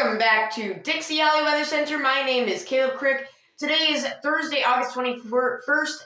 Welcome back to Dixie Alley Weather Center. My name is Caleb Crick. Today is Thursday, August 21st,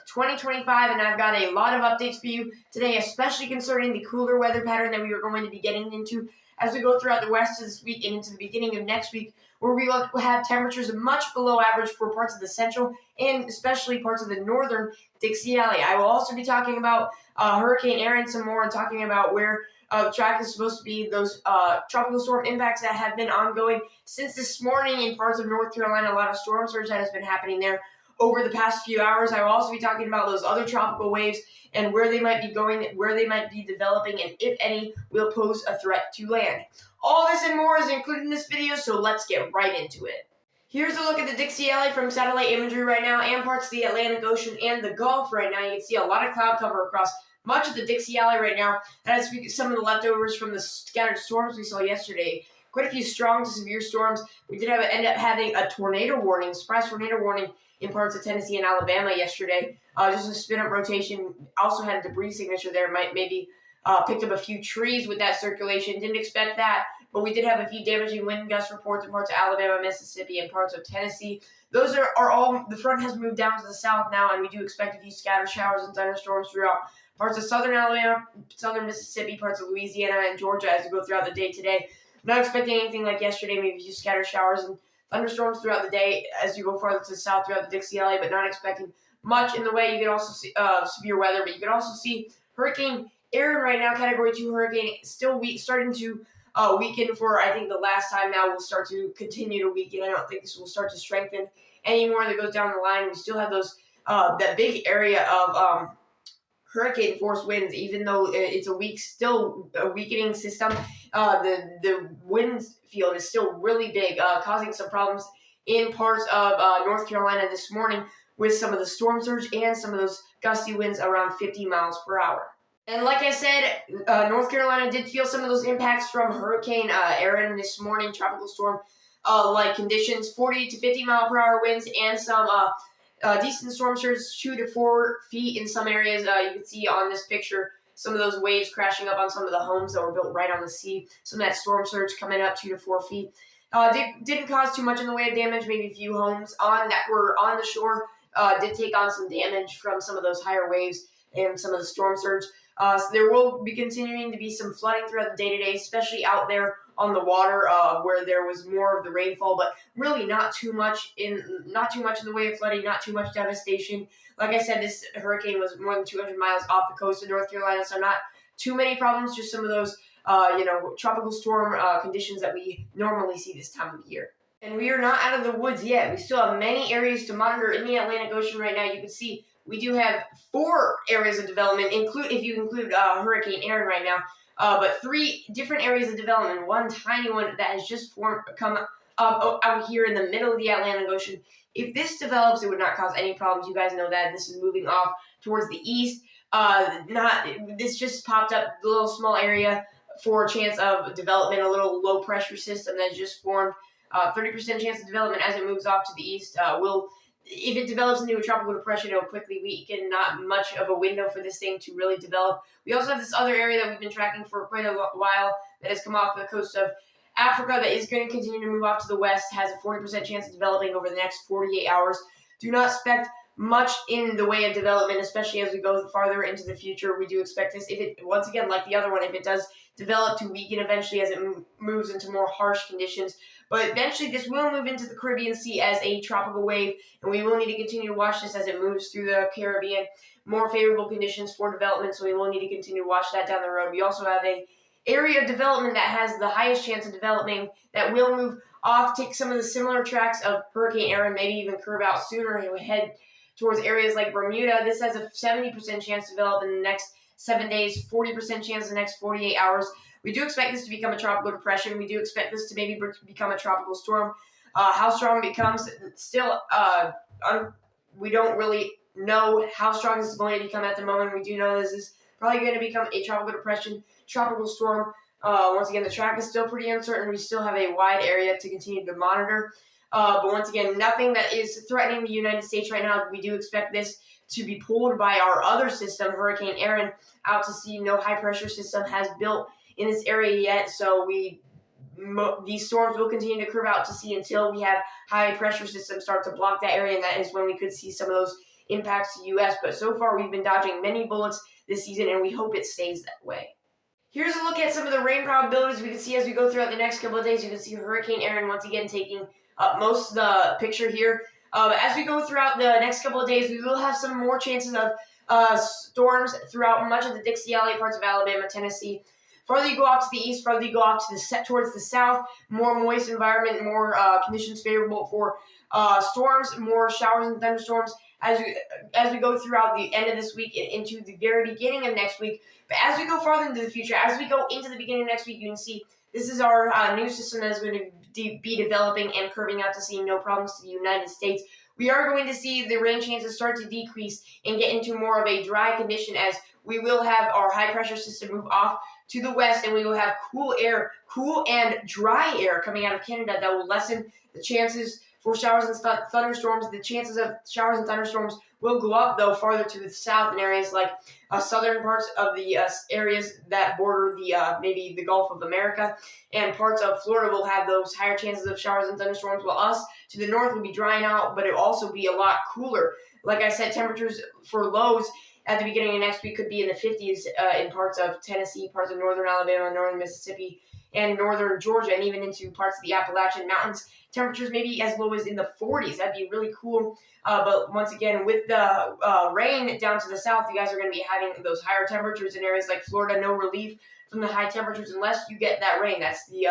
2025, and I've got a lot of updates for you today, especially concerning the cooler weather pattern that we are going to be getting into as we go throughout the rest of this week and into the beginning of next week, where we will have temperatures much below average for parts of the central and especially parts of the northern Dixie Alley. I will also be talking about Hurricane Erin some more and talking about where the track is supposed to be, those tropical storm impacts that have been ongoing since this morning in parts of North Carolina. A lot of storm surge that has been happening there over the past few hours. I will also be talking about those other tropical waves and where they might be going, where they might be developing, and if any will pose a threat to land. All this and more is included in this video, so let's get right into it. Here's a look at the Dixie Alley from satellite imagery right now and parts of the Atlantic Ocean and the Gulf right now. You can see a lot of cloud cover across much of the Dixie Alley right now. That is some of the leftovers from the scattered storms we saw yesterday. Quite a few strong to severe storms. We did end up having a tornado warning, surprise tornado warning in parts of Tennessee and Alabama yesterday. Just a spin-up rotation. Also had a debris signature there. Maybe picked up a few trees with that circulation. Didn't expect that, but we did have a few damaging wind gust reports in parts of Alabama, Mississippi, and parts of Tennessee. Those are all, the front has moved down to the south now, and we do expect a few scattered showers and thunderstorms throughout parts of southern Alabama, southern Mississippi, parts of Louisiana, and Georgia as we go throughout the day today. Not expecting anything like yesterday, maybe just scattered showers and thunderstorms throughout the day as you go farther to the south throughout the Dixie Alley, but not expecting much in the way. You can also see severe weather, but you can also see Hurricane Erin right now, Category 2 hurricane, still starting to weaken for, I think, the last time now. Will start to continue to weaken. I don't think this will start to strengthen anymore that goes down the line. We still have those that big area of hurricane force winds, even though it's still a weakening system. The wind field is still really big, causing some problems in parts of North Carolina this morning with some of the storm surge and some of those gusty winds around 50 miles per hour. And like I said, North Carolina did feel some of those impacts from Hurricane Erin this morning, tropical storm like conditions, 40 to 50 mile per hour winds, and some decent storm surge, 2 to 4 feet in some areas. You can see on this picture some of those waves crashing up on some of the homes that were built right on the sea. Some of that storm surge coming up 2 to 4 feet. Didn't cause too much in the way of damage. Maybe a few homes that were on the shore did take on some damage from some of those higher waves and some of the storm surge. So there will be continuing to be some flooding throughout the day today, especially out there on the water where there was more of the rainfall, but really not too much in the way of flooding, not too much devastation. Like I said, this hurricane was more than 200 miles off the coast of North Carolina, so not too many problems, just some of those tropical storm conditions that we normally see this time of year. And we are not out of the woods yet. We still have many areas to monitor in the Atlantic Ocean right now. You can see we do have 4 areas of development, if you include Hurricane Erin right now, but 3 different areas of development. One tiny one that has just come up out here in the middle of the Atlantic Ocean. If this develops, it would not cause any problems. You guys know that. This is moving off towards the east. This just popped up, a little small area for a chance of development, a little low pressure system that just formed. 30% chance of development as it moves off to the east. If it develops into a tropical depression, it will quickly weaken. Not much of a window for this thing to really develop. We also have this other area that we've been tracking for quite a while that has come off the coast of Africa that is going to continue to move off to the west, has a 40% chance of developing over the next 48 hours. Do not expect much in the way of development, especially as we go farther into the future. We do expect this, if it, once again, like the other one, if it does develop, to weaken eventually as it moves into more harsh conditions. But eventually this will move into the Caribbean Sea as a tropical wave, and we will need to continue to watch this as it moves through the Caribbean. More favorable conditions for development, so we will need to continue to watch that down the road. We also have a area of development that has the highest chance of developing that will move off, take some of the similar tracks of Hurricane Erin, maybe even curve out sooner and head towards areas like Bermuda. This has a 70% chance to develop in the next 7 days, 40% chance in the next 48 hours. We do expect this to become a tropical depression. We do expect this to maybe become a tropical storm. How strong it becomes, still, we don't really know how strong this is going to become at the moment. We do know this is probably going to become a tropical depression, tropical storm. Once again, the track is still pretty uncertain. We still have a wide area to continue to monitor. But once again, nothing that is threatening the United States right now. We do expect this to be pulled by our other system, Hurricane Erin, out to sea. No high pressure system has built in this area yet, so we these storms will continue to curve out to sea until we have high pressure systems start to block that area, and that is when we could see some of those impacts to the U.S. But so far, we've been dodging many bullets this season, and we hope it stays that way. Here's a look at some of the rain probabilities we can see as we go throughout the next couple of days. You can see Hurricane Erin once again taking up most of the picture here. As we go throughout the next couple of days, we will have some more chances of storms throughout much of the Dixie Alley, parts of Alabama, Tennessee. Farther you go off to the east, farther you go off to towards the south, more moist environment, more conditions favorable for storms, more showers and thunderstorms as we go throughout the end of this week and into the very beginning of next week. But as we go farther into the future, as we go into the beginning of next week, you can see this is our new system that is going to be developing and curving out to sea, no problems to the United States. We are going to see the rain chances start to decrease and get into more of a dry condition as we will have our high pressure system move off to the west, and we will have cool and dry air coming out of Canada that will lessen the chances for showers and thunderstorms. The chances of showers and thunderstorms will go up, though, farther to the south in areas like southern parts of the areas that border the maybe the Gulf of America, and parts of Florida will have those higher chances of showers and thunderstorms, while us to the north will be drying out, but it will also be a lot cooler. Like I said, temperatures for lows at the beginning of next week could be in the 50s in parts of Tennessee, parts of northern Alabama, northern Mississippi, and northern Georgia, and even into parts of the Appalachian Mountains. Temperatures maybe as low as in the 40s. That'd be really cool. But once again, with the rain down to the south, you guys are going to be having those higher temperatures in areas like Florida. No relief from the high temperatures unless you get that rain. That's the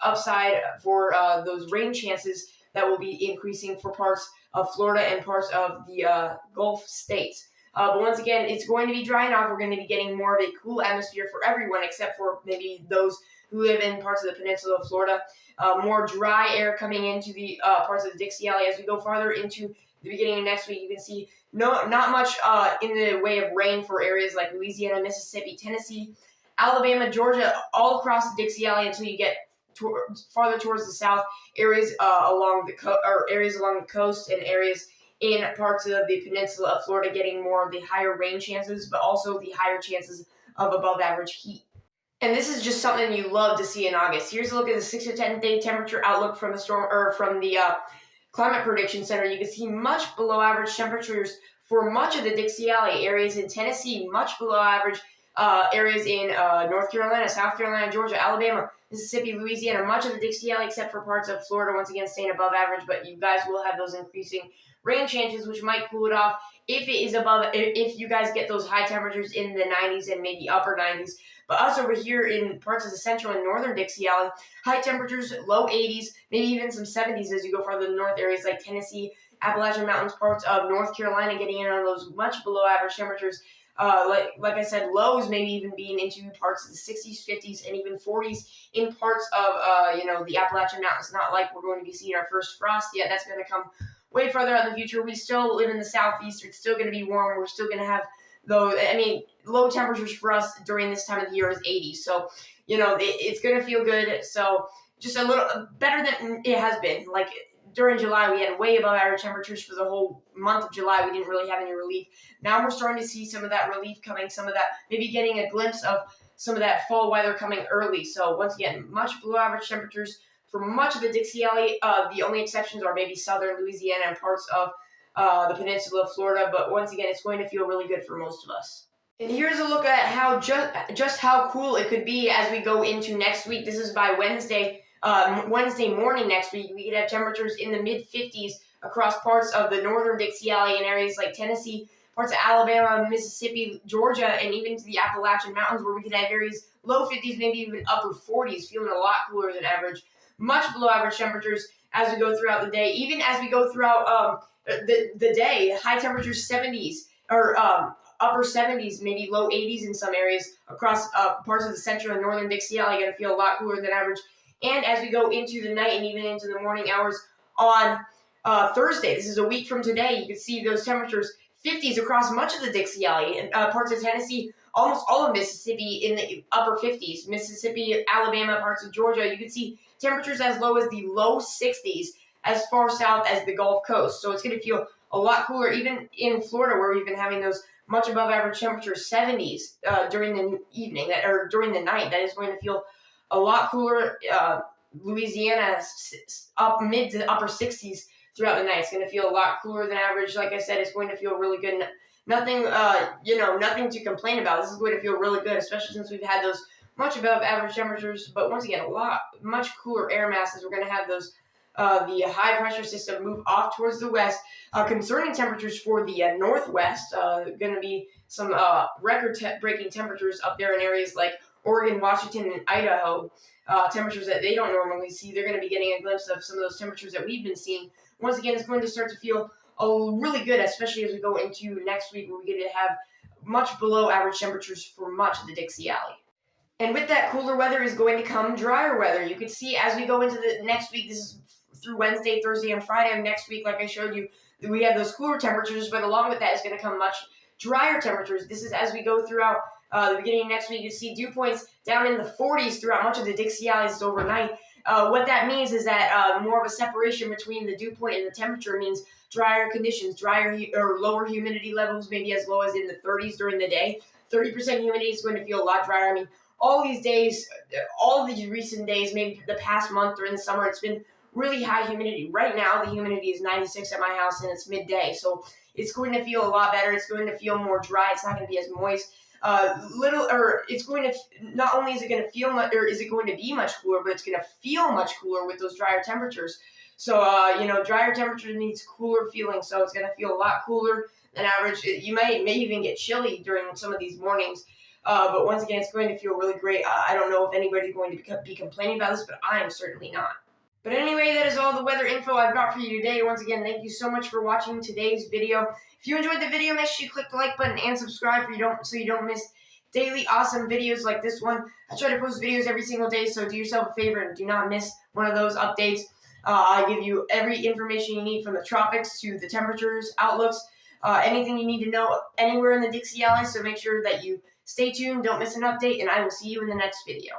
upside for those rain chances that will be increasing for parts of Florida and parts of the Gulf states. But once again, it's going to be drying off. We're going to be getting more of a cool atmosphere for everyone except for maybe those who live in parts of the peninsula of Florida. More dry air coming into the parts of the Dixie Alley. As we go farther into the beginning of next week, you can see not much in the way of rain for areas like Louisiana, Mississippi, Tennessee, Alabama, Georgia, all across the Dixie Alley until you get farther towards the south, areas along the coast and areas in parts of the peninsula of Florida getting more of the higher rain chances, but also the higher chances of above average heat. And this is just something you love to see in August. Here's a look at the 6 to 10 day temperature outlook from the Climate Prediction Center. You can see much below average temperatures for much of the Dixie Alley, areas in Tennessee, much below average areas in North Carolina, South Carolina, Georgia, Alabama, Mississippi, Louisiana, much of the Dixie Alley except for parts of Florida, once again staying above average, but you guys will have those increasing rain chances, which might cool it off if you guys get those high temperatures in the 90s and maybe upper 90s. But us over here in parts of the central and northern Dixie Alley, high temperatures, low 80s, maybe even some 70s as you go farther north, areas like Tennessee, Appalachian Mountains, parts of North Carolina getting in on those much below average temperatures. Like I said, lows maybe even being into parts of the 60s, 50s, and even 40s in parts of the Appalachian Mountains. Not like we're going to be seeing our first frost yet. That's going to come way farther out in the future. We still live in the southeast. It's still going to be warm. We're still going to have low temperatures for us during this time of the year is 80. So, it's going to feel good. So just a little better than it has been. Like during July, we had way above average temperatures for the whole month of July. We didn't really have any relief. Now we're starting to see some of that relief coming, some of that, maybe getting a glimpse of some of that fall weather coming early. So once again, much below average temperatures for much of the Dixie Alley. The only exceptions are maybe southern Louisiana and parts of the peninsula of Florida. But once again, it's going to feel really good for most of us. And here's a look at how just how cool it could be as we go into next week. This is by Wednesday morning next week. We could have temperatures in the mid-50s across parts of the northern Dixie Alley and areas like Tennessee, parts of Alabama, Mississippi, Georgia, and even to the Appalachian Mountains, where we could have areas low 50s, maybe even upper 40s, feeling a lot cooler than average. Much below average temperatures as we go throughout the day. Even as we go throughout the day, high temperatures 70s or upper 70s, maybe low 80s in some areas across parts of the central and northern Dixie Alley. Going to feel a lot cooler than average. And as we go into the night and even into the morning hours on Thursday, this is a week from today, you can see those temperatures 50s across much of the Dixie Alley and parts of Tennessee, almost all of Mississippi in the upper 50s, Mississippi, Alabama, parts of Georgia. You can see temperatures as low as the low 60s as far south as the Gulf Coast. So it's going to feel a lot cooler, even in Florida, where we've been having those much above average temperatures, 70s during the evening or during the night. That is going to feel a lot cooler. Louisiana up mid to upper 60s throughout the night. It's going to feel a lot cooler than average. Like I said, it's going to feel really good. Nothing, nothing to complain about. This is going to feel really good, especially since we've had those much above average temperatures. But once again, much cooler air masses. We're going to have those. The high pressure system move off towards the west. Concerning temperatures for the northwest, going to be some record-breaking temperatures up there in areas like Oregon, Washington, and Idaho. Temperatures that they don't normally see. They're going to be getting a glimpse of some of those temperatures that we've been seeing. Once again, it's going to start to feel really good, especially as we go into next week, where we get to have much below average temperatures for much of the Dixie Alley. And with that cooler weather is going to come drier weather. You can see as we go into the next week, this is through Wednesday, Thursday, and Friday of next week, like I showed you, we have those cooler temperatures, but along with that is going to come much drier temperatures. This is as we go throughout the beginning of next week. You see dew points down in the 40s throughout much of the Dixie Alleys overnight. What that means is that more of a separation between the dew point and the temperature means drier conditions, or lower humidity levels, maybe as low as in the 30s during the day. 30% humidity is going to feel a lot drier. I mean, all these days, all of these recent days, maybe the past month during the summer, it's been really high humidity. Right now, the humidity is 96 at my house, and it's midday, so it's going to feel a lot better. It's going to feel more dry. It's not going to be as moist. It's going to, not only is it going to feel much, or is it going to be much cooler, but it's going to feel much cooler with those drier temperatures. So, drier temperature means cooler feeling, so it's going to feel a lot cooler than average. You may even get chilly during some of these mornings. But once again, it's going to feel really great. I don't know if anybody's going to be complaining about this, but I am certainly not. But anyway, that is all the weather info I've got for you today. Once again, thank you so much for watching today's video. If you enjoyed the video, make sure you click the like button and subscribe so you don't miss daily awesome videos like this one. I try to post videos every single day, so do yourself a favor and do not miss one of those updates. I give you every information you need, from the tropics to the temperatures, outlooks, anything you need to know anywhere in the Dixie Alley. So make sure that you stay tuned, don't miss an update, and I will see you in the next video.